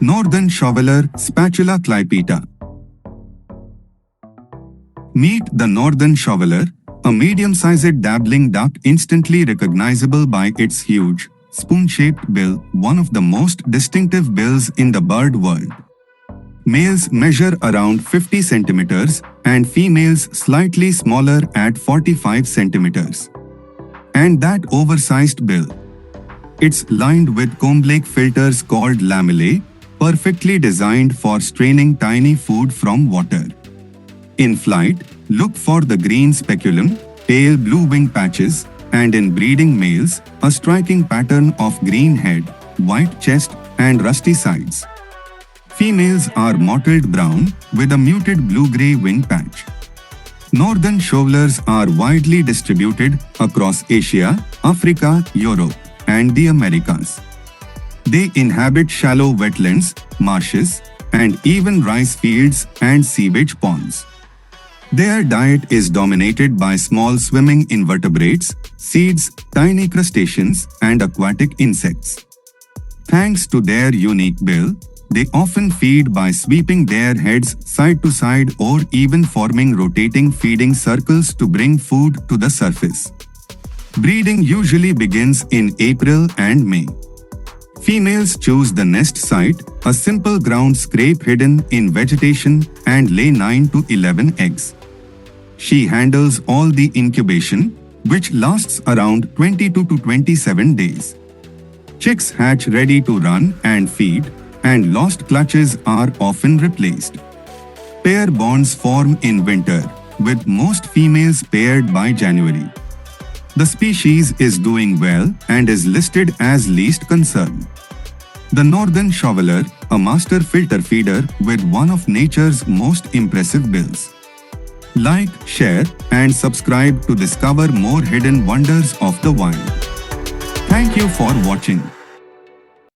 Northern shoveler Spatula clypeata. Meet the northern shoveler, a medium-sized dabbling duck instantly recognizable by its huge, spoon-shaped bill, one of the most distinctive bills in the bird world. Males measure around 50 centimeters and females slightly smaller at 45 centimeters. And that oversized bill. It's lined with comblike filters called lamellae, perfectly designed for straining tiny food from water. In flight, look for the green speculum, pale blue wing patches, and in breeding males, a striking pattern of green head, white chest, and rusty sides. Females are mottled brown with a muted blue-gray wing patch. Northern shovelers are widely distributed across Asia, Africa, Europe, and the Americas. They inhabit shallow wetlands, marshes, and even rice fields and sewage ponds. Their diet is dominated by small swimming invertebrates, seeds, tiny crustaceans, and aquatic insects. Thanks to their unique bill, they often feed by sweeping their heads side to side or even forming rotating feeding circles to bring food to the surface. Breeding usually begins in April and May. Females choose the nest site, a simple ground scrape hidden in vegetation, and lay 9 to 11 eggs. She handles all the incubation, which lasts around 22 to 27 days. Chicks hatch ready to run and feed, and lost clutches are often replaced. Pair bonds form in winter, with most females paired by January. The species is doing well and is listed as least concern. The northern shoveler, a master filter feeder with one of nature's most impressive bills. Like, share, and subscribe to discover more hidden wonders of the wild. Thank you for watching.